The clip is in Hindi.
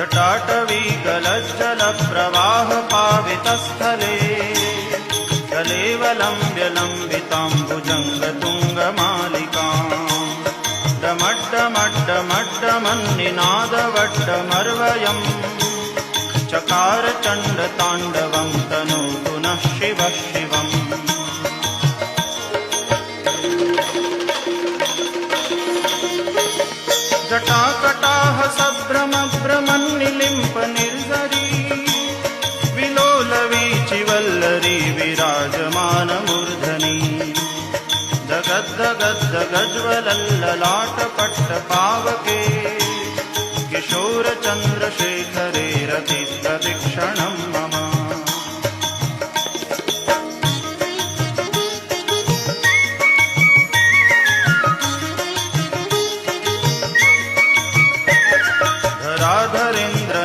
जटाटवीगलज्जलप्रवाहपावितस्थले कलेवलम्ब्य लम्बिताम्बुजङ्गतुङ्गमालिकाम् डमड्डमड्डमड्डमन्निनादवड्डमर्वयम् चकार चण्डताण्डवं तनोतु नः शिवः शिवम्। जटाकटाह सभ्रमभ्रमन्निलिम्प निर्झरी विलोलवीचिवल्लरी विराजमानमूर्धनि जगद्दगद्दगज्ज्वलल्ललाटपट्टपावके किशोरचन्द्रशेखरे रतिप्रदीक्षणं मम। धराधरेन्द्र